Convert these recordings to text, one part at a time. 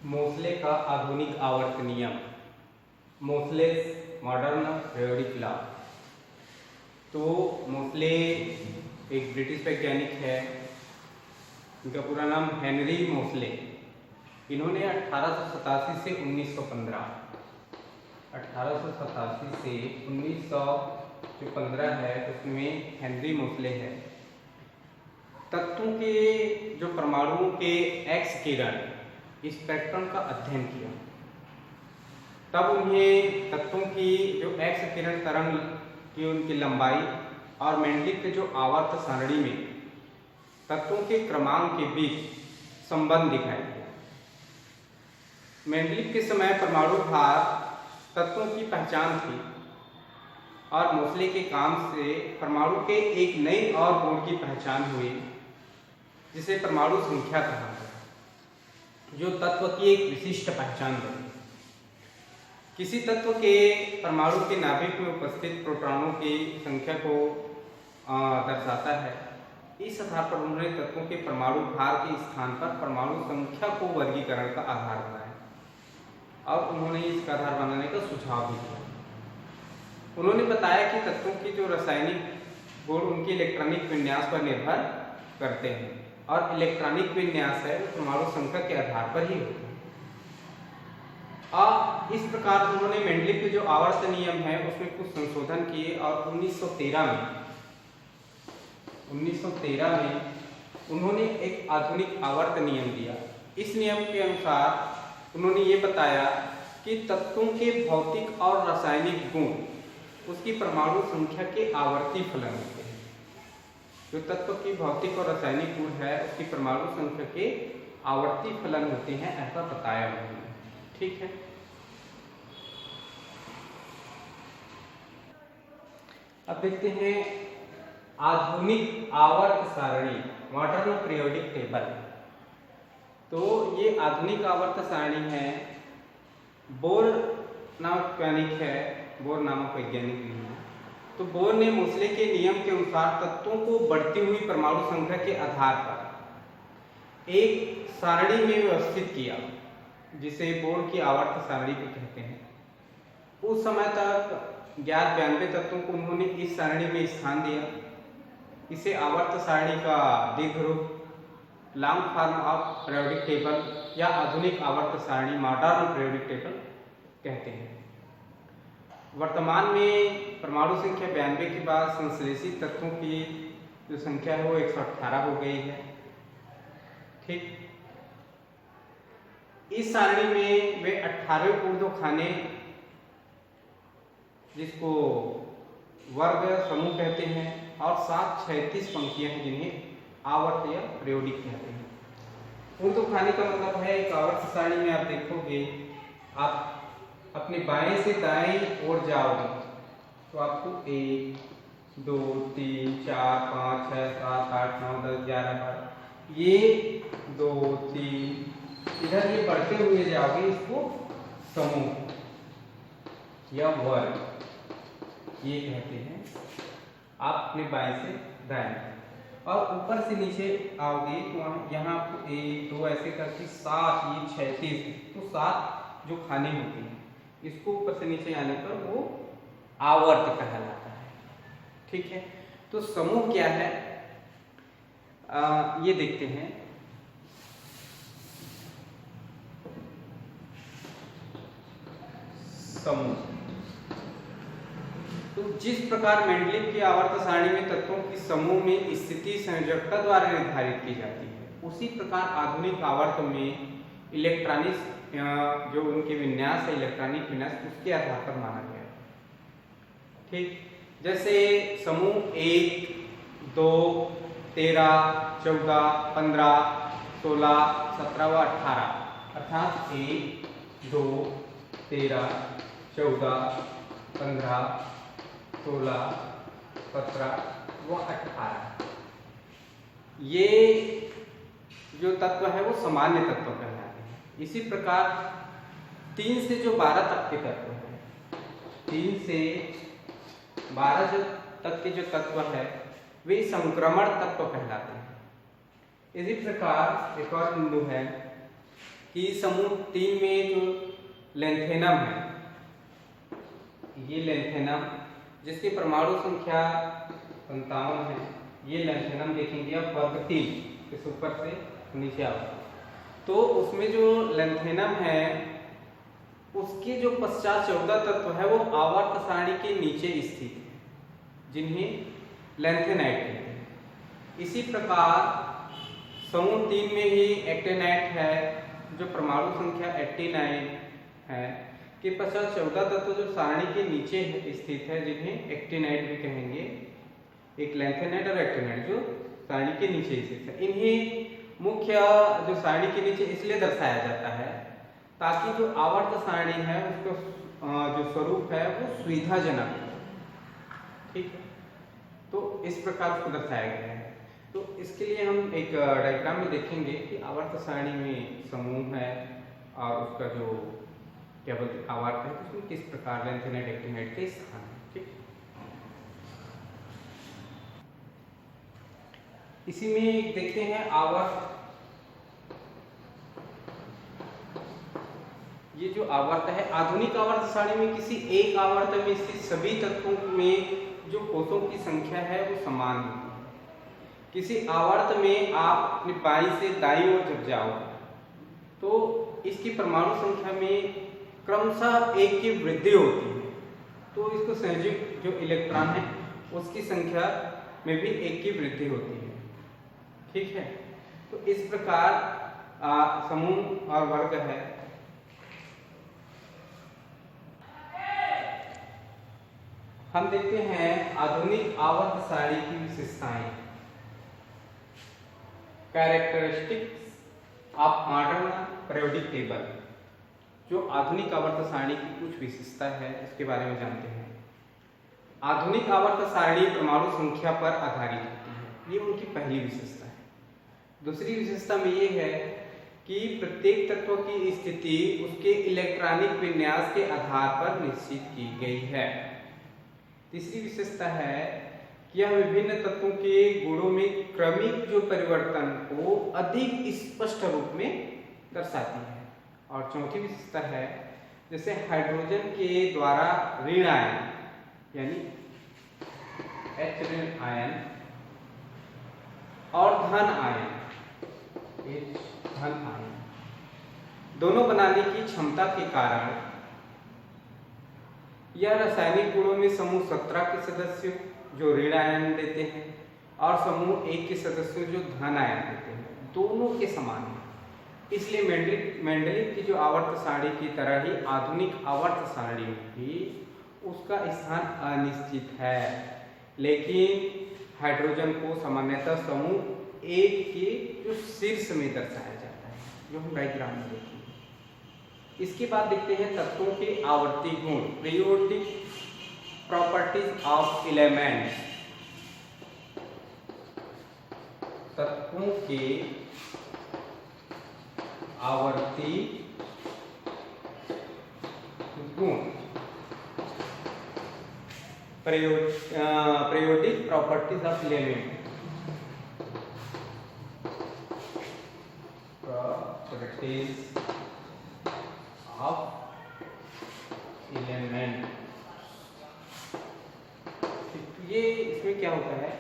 मोसले का आधुनिक आवर्त नियम, मोसलेस मॉडर्न पीरियोडिक लॉ। तो मोसले एक ब्रिटिश वैज्ञानिक है, इनका पूरा नाम हेनरी मोसले। इन्होंने 1887 से 1915 1887 से 1915 है, उसमें हेनरी मोसले है, तत्वों के जो परमाणुओं के एक्स किरण स्पेक्ट्रम का अध्ययन किया। तब उन्हें तत्वों की जो एक्स किरण तरंग की उनकी लंबाई और मेंडलिक के जो आवर्त सारणी में तत्वों के क्रमांक के बीच संबंध दिखाई दिया। मेंडलिक के समय परमाणु भार तत्वों की पहचान थी और मोसले के काम से परमाणु के एक नई और गुण की पहचान हुई, जिसे परमाणु संख्या कहा गया, जो तत्व की एक विशिष्ट पहचान बनी। किसी तत्व के परमाणु के नाभिक में उपस्थित प्रोटॉनों की संख्या को दर्शाता है। इस आधार पर उन्होंने तत्वों के परमाणु भार के स्थान पर परमाणु संख्या को वर्गीकरण का आधार बनाया और उन्होंने इसका आधार बनाने का सुझाव भी दिया। उन्होंने बताया कि तत्वों की जो रासायनिक गुण उनके इलेक्ट्रॉनिक विन्यास पर निर्भर करते हैं और इलेक्ट्रॉनिक विन्यास है वो परमाणु संख्या के आधार पर ही होता है। इस प्रकार उन्होंने मेंडलिक के जो आवर्त नियम है उसमें कुछ संशोधन किए और 1913 में उन्होंने एक आधुनिक आवर्त नियम दिया। इस नियम के अनुसार उन्होंने ये बताया कि तत्वों के भौतिक और रासायनिक गुण उसकी परमाणु संख्या के आवर्ती फलन होते हैं। जो तत्व की भौतिक और रासायनिक गुण है उसकी परमाणु संख्या के आवर्ती फलन होते हैं, ऐसा बताया उन्होंने। ठीक है, अब देखते हैं आधुनिक आवर्त सारणी, मॉडर्न पीरियोडिक टेबल। तो ये आधुनिक आवर्त सारणी है। बोर नामक वैज्ञानिक है, बोर नामक वैज्ञानिक नहीं है। तो बोर ने मोसले के नियम के अनुसार तत्वों को बढ़ती हुई परमाणु संख्या के आधार पर एक सारणी में व्यवस्थित किया, जिसे बोर की आवर्त सारणी भी कहते हैं। उस समय तक ज्ञात 92 तत्वों को उन्होंने इस सारणी में स्थान दिया। इसे आवर्त सारणी का दीर्घ रूप, long form of periodic table या आधुनिक आवर्त सारणी, मॉडर्न पीरियोडिक टेबल कहते हैं। वर्तमान में परमाणु संख्या 92 के बाद संश्लेषित तत्वों की जो संख्या है वो 118 हो गई है। ठीक, इस सारणी में वे 18 ऊर्ध्व खाने, जिसको वर्ग समूह कहते हैं, और 7 36 पंक्तियां हैं जिन्हें आवर्त या पीरियोडिक कहते हैं। ऊर्ध्व खाने का मतलब है एक आवर्त सारणी में आप देखोगे, आप अपने बाएं से दाएं ओर जाओगे तो आपको 1 2 3 4 5 6 7 8 9 10 11 12 ये 2 3 इधर ये बढ़ते हुए जाओगे, इसको समूह या वर्ग ये कहते हैं। आप अपने बाएं से दाएं और ऊपर से नीचे आओगे तो यहाँ आपको 1 2 ऐसे करके 7 ये 36, तो 7 जो खाने होते हैं इसको ऊपर से नीचे आने पर वो आवर्त कहलाता है। ठीक है, तो समूह क्या है ये देखते हैं। समूह, तो जिस प्रकार मेंडलिक की आवर्त सारणी में तत्वों की समूह में स्थिति संयोजकता द्वारा निर्धारित की जाती है, उसी प्रकार आधुनिक आवर्त में इलेक्ट्रॉनिक जो उनके विन्यास है, इलेक्ट्रॉनिक विन्यास उसके आधार पर माना गया। ठीक, जैसे समूह 1 2 13 14 15 16 17 व 18, अर्थात 1 2 13 14 15 16 17 व 18 ये जो तत्व है वो सामान्य तत्व कहलाते हैं। इसी प्रकार 3 से जो 12 तक के तत्व है, 3 से 12 तक के जो तत्व है वे संक्रमण तत्व कहलाते हैं। इसी प्रकार एक और बिंदु है कि समूह 3 में जो लैंथेनम है, ये लैंथेनम जिसकी परमाणु संख्या 57 है, ये लैंथेनम देखेंगे आप वर्ग 3 इस ऊपर से नीचे आओ, तो उसमें जो लैंथेनम है उसके जो पश्चात 14 तत्व है वो आवर्त सारणी के नीचे स्थित है, जिन्हें लैंथेनाइट कहते हैं। इसी प्रकार समूह 3 में ही एक्टिनाइट है, जो परमाणु संख्या 89 है, के पश्चात 14 तत्व जो सारणी के नीचे स्थित है, जिन्हें एक्टिनाइट भी कहेंगे। एक लैंथेनाइट और एक्टिनाइट जो सारणी के नीचे स्थित है, इन्हें मुख्य जो सारणी के नीचे इसलिए दर्शाया जाता है ताकि जो आवर्त सारणी है उसका जो स्वरूप है वो सुविधाजनक हो। ठीक है, तो इस प्रकार उसको दर्शाया गया है। तो इसके लिए हम एक डायग्राम में देखेंगे कि आवर्त सारणी में समूह है और उसका जो क्या बोलते आवर्त है उसमें किस प्रकार लैंथेनाइट एक्टिनाइट के स्थान है। ठीक, इसी में देखते हैं आवर्त। ये जो आवर्त है, आधुनिक आवर्त सारणी में किसी एक आवर्त में स्थित सभी तत्वों में जो कोषों की संख्या है वो समान होती है। किसी आवर्त में आप अपनी बाईं से दाईं ओर जब जाओ तो इसकी परमाणु संख्या में क्रमशः एक की वृद्धि होती है, तो इसको संयोजक जो इलेक्ट्रॉन है उसकी संख्या में भी एक की वृद्धि होती है। ठीक है, तो इस प्रकार समूह और वर्ग है। हम देखते हैं आधुनिक आवर्त सारणी की विशेषताएं, characteristics of modern periodic table. जो आधुनिक आवर्त सारणी की कुछ विशेषता है इसके बारे में जानते हैं। आधुनिक आवर्त सारणी परमाणु संख्या पर आधारित होती है, ये उनकी पहली विशेषता है। दूसरी विशेषता में ये है कि प्रत्येक तत्व की स्थिति उसके इलेक्ट्रॉनिक विन्यास के आधार पर निश्चित की गई है। तीसरी विशेषता है कि यह विभिन्न तत्वों के गुणों में क्रमिक जो परिवर्तन को अधिक स्पष्ट रूप में दर्शाती है। और चौथी विशेषता है जैसे हाइड्रोजन के द्वारा ऋण आयन यानी H ऋण आयन और धन आयन H धन आयन दोनों बनाने की क्षमता के कारण यह रासायनिक गुणों में समूह 17 के सदस्य जो ऋण आयन देते हैं और समूह 1 के सदस्य जो धन आयन देते हैं, दोनों के समान है। इसलिए मेंडलीव की जो आवर्त सारणी की तरह ही आधुनिक आवर्त सारणी में भी उसका स्थान अनिश्चित है, लेकिन हाइड्रोजन को सामान्यतः समूह 1 के जो शीर्ष में दर्शाया जाता है, जो हम डायग्राम में देखेंगे। इसके बाद देखते हैं तत्वों के आवर्ती गुण, पीरियोडिक प्रॉपर्टीज ऑफ एलिमेंट्स। तत्वों के आवर्ती गुण, periodic properties of element. Properties of element. ये इसमें क्या होता है,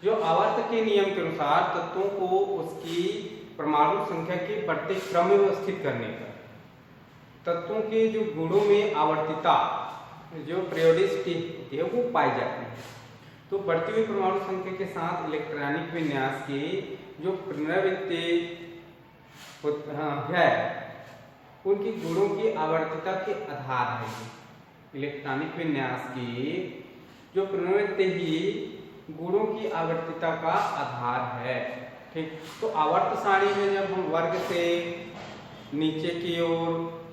जो आवर्त के नियम के अनुसार तत्वों को उसकी परमाणु संख्या के बढ़ते क्रम में व्यवस्थित करने पर तत्वों के जो गुणों में आवर्तिता जो पीरियोडिसिटी होती है वो पाई जाती है। तो बढ़ती हुई परमाणु संख्या के साथ इलेक्ट्रॉनिक विन्यास की जो पुनरावृत्ति है उनकी गुणों की आवर्तिता के आधार है। इलेक्ट्रॉनिक विन्यास की जो पुनरावृत्ति ही गुणों की आवर्तिता का आधार है। ठीक, तो आवर्त सारणी में जब हम वर्ग से नीचे की ओर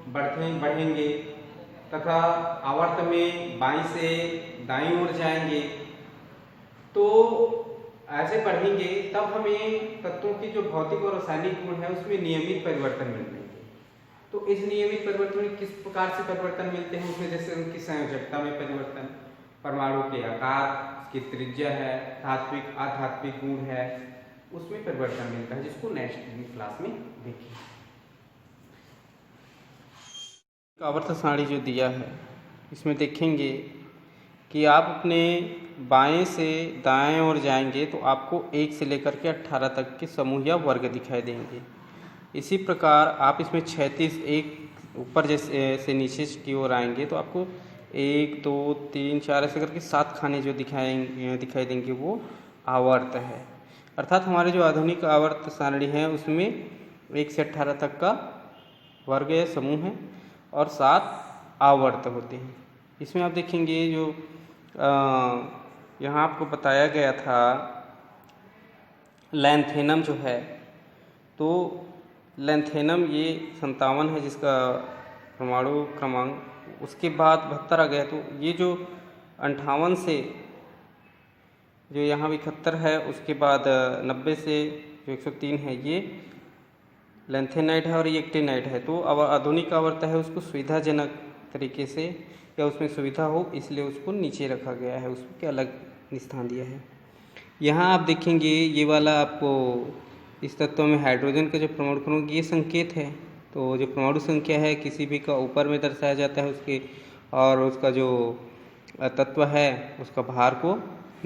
बढ़ेंगे तथा आवर्त में बाईं से दाईं ओर जाएंगे, तो ऐसे बढ़ेंगे तब हमें तत्वों की जो भौतिक और रासायनिक गुण है उसमें नियमित परिवर्तन मिलेंगे। तो इस नियमित परिवर्तन में किस प्रकार से परिवर्तन मिलते हैं, उसमें जैसे उनकी संयोजकता में परिवर्तन, परमाणु के आकार, उसकी त्रिज्या है, धात्विक अधात्विक गुण है, उसमें परिवर्तन मिलता है, जिसको नेक्स्ट क्लास में देखेंगे। आवर्त सारणी जो दिया है इसमें देखेंगे कि आप अपने बाएं से दाएं ओर जाएंगे तो आपको 1 से लेकर के 18 तक के समूह या वर्ग दिखाई देंगे। इसी प्रकार आप इसमें 36 एक ऊपर जैसे से नीचे की ओर आएंगे तो आपको 1 2 3 4 ऐसे करके 7 खाने जो दिखाई देंगे वो आवर्त है। अर्थात हमारे जो आधुनिक आवर्त सारणी है उसमें 1 से 18 तक का वर्ग या समूह है और 7 आवर्त होते हैं। इसमें आप देखेंगे जो यहाँ आपको बताया गया था लैंथेनम जो है, तो लैंथेनम ये 57 है जिसका परमाणु क्रमांक, उसके बाद 72 आ गया। तो ये जो 58 से जो यहाँ 71 है, उसके बाद 90 से जो 103 है ये लैंथेनाइट है और ये एक्टिनाइट है। तो अब आधुनिक आवर्त है उसको सुविधाजनक तरीके से या उसमें सुविधा हो इसलिए उसको नीचे रखा गया है, उसको अलग स्थान दिया है। यहाँ आप देखेंगे ये वाला आपको इस तत्व में हाइड्रोजन का जो परमाणु क्रमांक ये संकेत है। तो जो परमाणु संख्या है किसी भी का ऊपर में दर्शाया जाता है उसके, और उसका जो तत्व है उसका भार को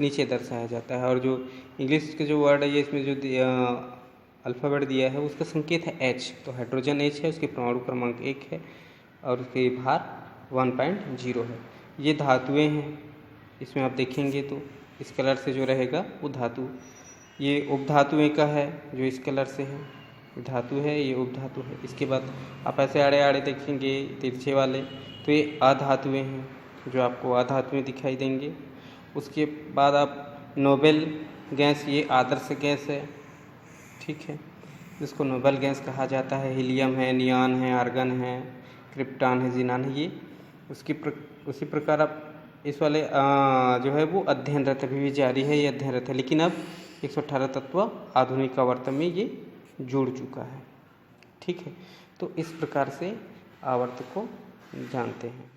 नीचे दर्शाया जाता है। और जो इंग्लिश के जो वर्ड है ये इसमें जो अल्फ़ाबेट दिया है उसका संकेत है H। तो हाइड्रोजन H है, उसके परमाणु क्रमांक 1 है और उसके भार 1.0 है। ये धातुएं हैं, इसमें आप देखेंगे तो इस कलर से जो रहेगा वो धातु, ये उपधातुएं का है जो इस कलर से है, धातु है, ये उपधातु है। इसके बाद आप ऐसे आड़े आड़े देखेंगे तिरछे वाले तो ये अधातुएं हैं जो आपको अधातुएं दिखाई देंगे। उसके बाद आप नोबेल गैस, ये आदर्श गैस है, ठीक है, जिसको नोबेल गैस कहा जाता है। हीलियम है, नियॉन है, आर्गन है, क्रिप्टॉन है, जीनान है, ये उसी प्रकार आप इस वाले जो है वो अध्ययनरत अभी भी जारी है, ये अध्ययनरत है, लेकिन अब 118 तत्व आधुनिक आवर्त में ये जुड़ चुका है। ठीक है, तो इस प्रकार से आवर्त को जानते हैं।